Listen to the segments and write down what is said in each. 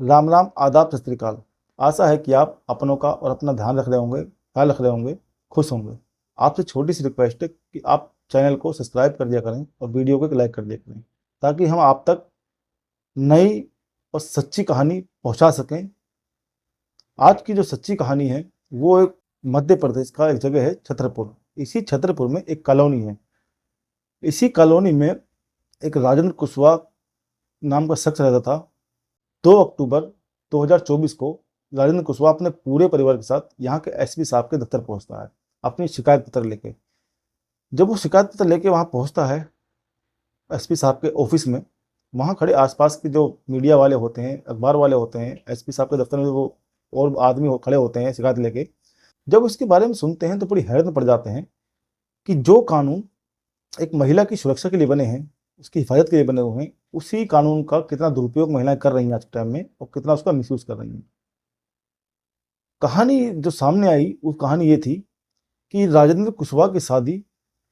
राम राम, आदाब, सत श्री अकाल। आशा है कि आप अपनों का और अपना ध्यान रख रहे होंगे, ख्याल रख रहे होंगे, खुश होंगे। आपसे छोटी सी रिक्वेस्ट है कि आप चैनल को सब्सक्राइब कर दिया करें और वीडियो को लाइक कर दिया करें, ताकि हम आप तक नई और सच्ची कहानी पहुंचा सकें। आज की जो सच्ची कहानी है वो एक मध्य प्रदेश का एक जगह है, छतरपुर। इसी छतरपुर में एक कॉलोनी है। इसी कॉलोनी में एक राजेंद्र कुशवाहा नाम का शख्स रहता था। 2 अक्टूबर 2024 को राजेंद्र कुशवाहा अपने पूरे परिवार के साथ यहाँ के एसपी साहब के दफ्तर पहुँचता है, अपनी शिकायत पत्र लेके। जब वो शिकायत पत्र लेके वहाँ पहुँचता है एसपी साहब के ऑफिस में, वहाँ खड़े आसपास के जो मीडिया वाले होते हैं, अखबार वाले होते हैं, एसपी साहब के दफ्तर में वो और आदमी खड़े होते हैं शिकायत लेके। जब इसके बारे में सुनते हैं तो बड़ी हैरत में पड़ जाते हैं कि जो कानून एक महिला की सुरक्षा के लिए बने हैं, उसकी हिफाजत के लिए बने हुए हैं, उसी कानून का कितना दुरुपयोग महिलाएं कर रही हैं आज के टाइम में, और कितना उसका मिसयूज कर रही हैं। कहानी जो सामने आई वो कहानी ये थी कि राजेंद्र कुशवाहा की शादी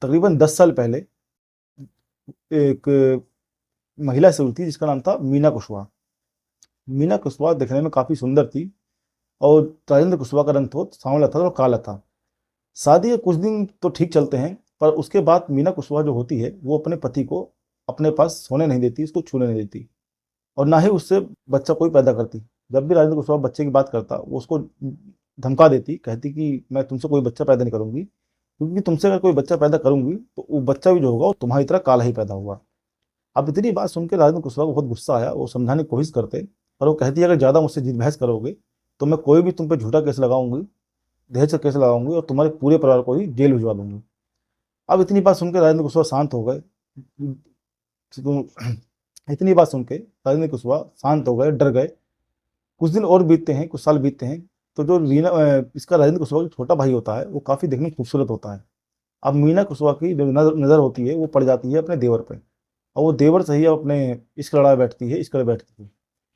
तकरीबन 10 साल पहले एक महिला से हुई थी, जिसका नाम था मीना कुशवाहा। मीना कुशवाहा दिखने में काफ़ी सुंदर थी और राजेंद्र कुशवाहा का रंग तो सांवला था और काला था। शादी के कुछ दिन तो ठीक चलते हैं, पर उसके बाद मीना कुशवाहा जो होती है वो अपने पति को अपने पास सोने नहीं देती, उसको छूने नहीं देती, और ना ही उससे बच्चा कोई पैदा करती। जब भी राजेंद्र कुशवाहा बच्चे की बात करता, वो उसको धमका देती, कहती कि मैं तुमसे कोई बच्चा पैदा नहीं करूंगी, क्योंकि तुमसे अगर कोई बच्चा पैदा करूंगी तो वो बच्चा भी जो होगा वो तुम्हारी तरह काला ही पैदा होगा। अब इतनी बात सुन के राजेंद्र कुशवाहा को बहुत गुस्सा आया। वो समझाने की कोशिश करते, पर वो कहती है अगर ज़्यादा मुझसे जीत बहस करोगे तो मैं कोई भी तुम पे झूठा केस लगाऊंगी, दहेज का केस लगाऊंगी, और तुम्हारे पूरे परिवार को ही जेल भिजवा दूंगी। अब इतनी बात सुनकर राजेंद्र कुशवाहा शांत हो गए। इतनी बात सुन के राजेंद्र कुशवाहा शांत हो गए, डर गए। कुछ दिन और बीतते हैं, कुछ साल बीतते हैं, तो जो रीना इसका राजेंद्र कुशवाहा का छोटा भाई होता है वो काफ़ी देखने में खूबसूरत होता है। अब मीना कुशवाहा की जो नज़र होती है वो पड़ जाती है अपने देवर पे, और वो देवर से ही अब अपने इश्क लड़ा बैठती है, इश्क लड़ा बैठती है।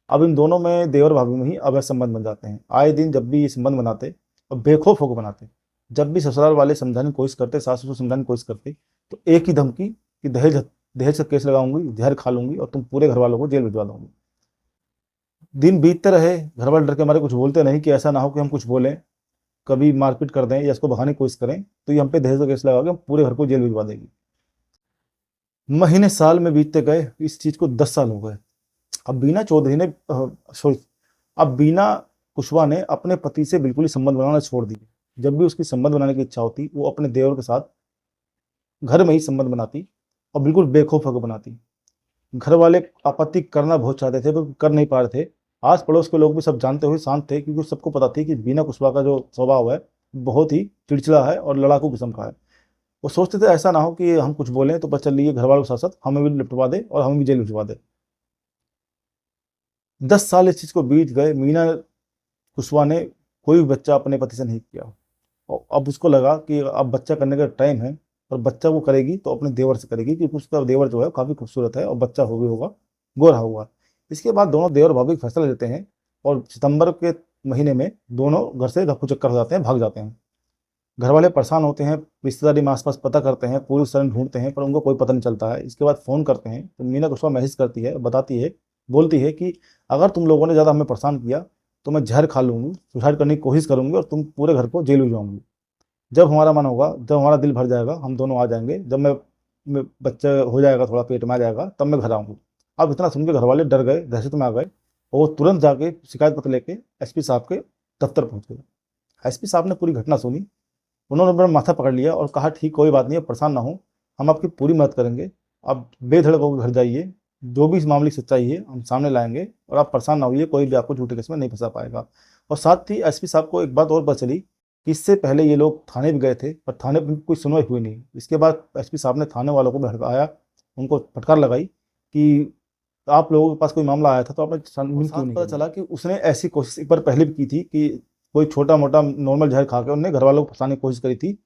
अब इन दोनों में, देवर भाभी में ही अवैध संबंध बन जाते हैं। आए दिन जब भी ये संबंध बनाते और बेखौफ होकर बनाते, जब भी ससुराल वाले समझाने की कोशिश करते, सास ससुर समझाने की कोशिश करते, तो एक ही धमकी कि दहेज दहेज का केस लगाऊंगी, जहर खा लूंगी और तुम पूरे घर वालों को जेल भिजवा दूंगी। दिन बीतते रहे, घर वाले डर के मारे कुछ बोलते नहीं, कि ऐसा ना हो कि हम कुछ बोलें, कभी मारपीट कर दें या इसको भगाने की कोशिश करें तो ये हम पे दहेज का केस लगा के हम पूरे घर को जेल भिजवा देगी। महीने साल में बीतते गए, इस चीज़ को 10 साल हो गए। अब बीना चौधरी ने सॉरी अब बीना कुशवाहा ने अपने पति से बिल्कुल ही संबंध बनाना छोड़ दिए। जब भी उसकी संबंध बनाने की इच्छा होती, वो अपने देवर के साथ घर में ही संबंध बनाती, और बिल्कुल बेखौफ होकर बनाती। घर वाले आपत्ति करना बहुत चाहते थे पर कर नहीं पा रहे थे। आस पड़ोस के लोग भी सब जानते हुए शांत थे, क्योंकि सबको पता थी कि बीना कुशवाहा का जो स्वभाव है बहुत ही चिड़चिड़ा है और लड़ाकू किस्म का है। वो सोचते थे ऐसा ना हो कि हम कुछ बोलें तो बस चलिए घर वालों के साथ साथ हमें भी निपटवा दे और हमें भी जेल भिजवा दे। 10 साल इस चीज़ को बीत गए। मीना कुशवाहा ने कोई भी बच्चा अपने पति से नहीं किया, और अब उसको लगा कि अब बच्चा करने का टाइम है, और बच्चा वो करेगी तो अपने देवर से करेगी, क्योंकि उसका देवर जो है काफ़ी खूबसूरत है और बच्चा हो भी होगा, गोरा हुआ। इसके बाद दोनों देवर भाभी फैसला लेते हैं, और सितंबर के महीने में दोनों घर से रफू चक्कर हो जाते हैं, भाग जाते हैं। घर वाले परेशान होते हैं, रिश्तेदारी में आसपास पता करते हैं, पूरी शरण ढूंढते हैं, पर उनको कोई पता नहीं चलता है। इसके बाद फ़ोन करते हैं तो मीना कुशवाहा मैसेज करती है, बताती है, बोलती है कि अगर तुम लोगों ने ज़्यादा हमें परेशान किया तो मैं जहर खा लूँगी, सुसाइड करने की कोशिश करूँगी और तुम पूरे घर को जेल भिजवाऊँगी। जब हमारा मन होगा, जब हमारा दिल भर जाएगा, हम दोनों आ जाएंगे। जब मैं बच्चा हो जाएगा, थोड़ा पेट में आ जाएगा, तब मैं घर आऊँगी। अब इतना सुन के घर वाले डर गए, दहशत में आ गए, और वो तुरंत जाके शिकायत पत्र लेके एसपी साहब के दफ्तर पहुँच गए। एसपी साहब ने पूरी घटना सुनी। उन्होंने अपना माथा पकड़ लिया और कहा ठीक, कोई बात नहीं, अब परेशान ना हो, हम आपकी पूरी मदद करेंगे। आप बेधड़क होकर घर जाइए, जो भी इस मामले की सच्चाई है हम सामने लाएंगे, और आप परेशान ना होइए, कोई भी आपको झूठे केस में नहीं फंसा पाएगा। और साथ ही एसपी साहब को एक बात और पता चली कि इससे पहले ये लोग थाने भी गए थे, पर थाने पर कोई सुनवाई हुई नहीं। इसके बाद एसपी साहब ने थाने वालों को भड़काया, उनको फटकार लगाई कि आप लोगों के पास कोई मामला आया था तो आपने छानबीन क्यों नहीं करी। पता चला कि उसने ऐसी कोशिश एक बार पहले भी की थी कि कोई छोटा मोटा नॉर्मल जहर खा के उन्होंने घर वालों को फंसाने की कोशिश करी थी,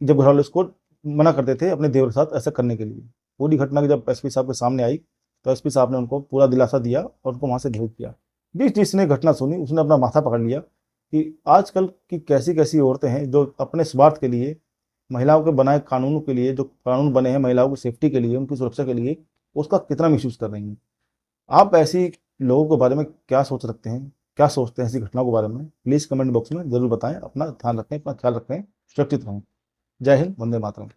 जब घर वाले उसको मना करते थे अपने देवर के साथ ऐसा करने के लिए। पूरी घटना की जब एसपी साहब के सामने आई तो एसपी साहब ने उनको पूरा दिलासा दिया और उनको वहाँ से भेज दिया। जिसने घटना सुनी उसने अपना माथा पकड़ लिया कि आजकल की कैसी कैसी औरतें हैं जो अपने स्वार्थ के लिए, महिलाओं के बनाए कानूनों के लिए, जो कानून बने हैं महिलाओं की सेफ्टी के लिए, उनकी सुरक्षा के लिए, उसका कितना मिसयूज कर रही हैं। आप ऐसी लोगों के बारे में क्या सोच रखते हैं, क्या सोचते हैं ऐसी घटनाओं के बारे में, प्लीज़ कमेंट बॉक्स में ज़रूर बताएं। अपना ध्यान रखें, अपना ख्याल रखें, सुरक्षित रहें। जय हिंद, वंदे मातरम।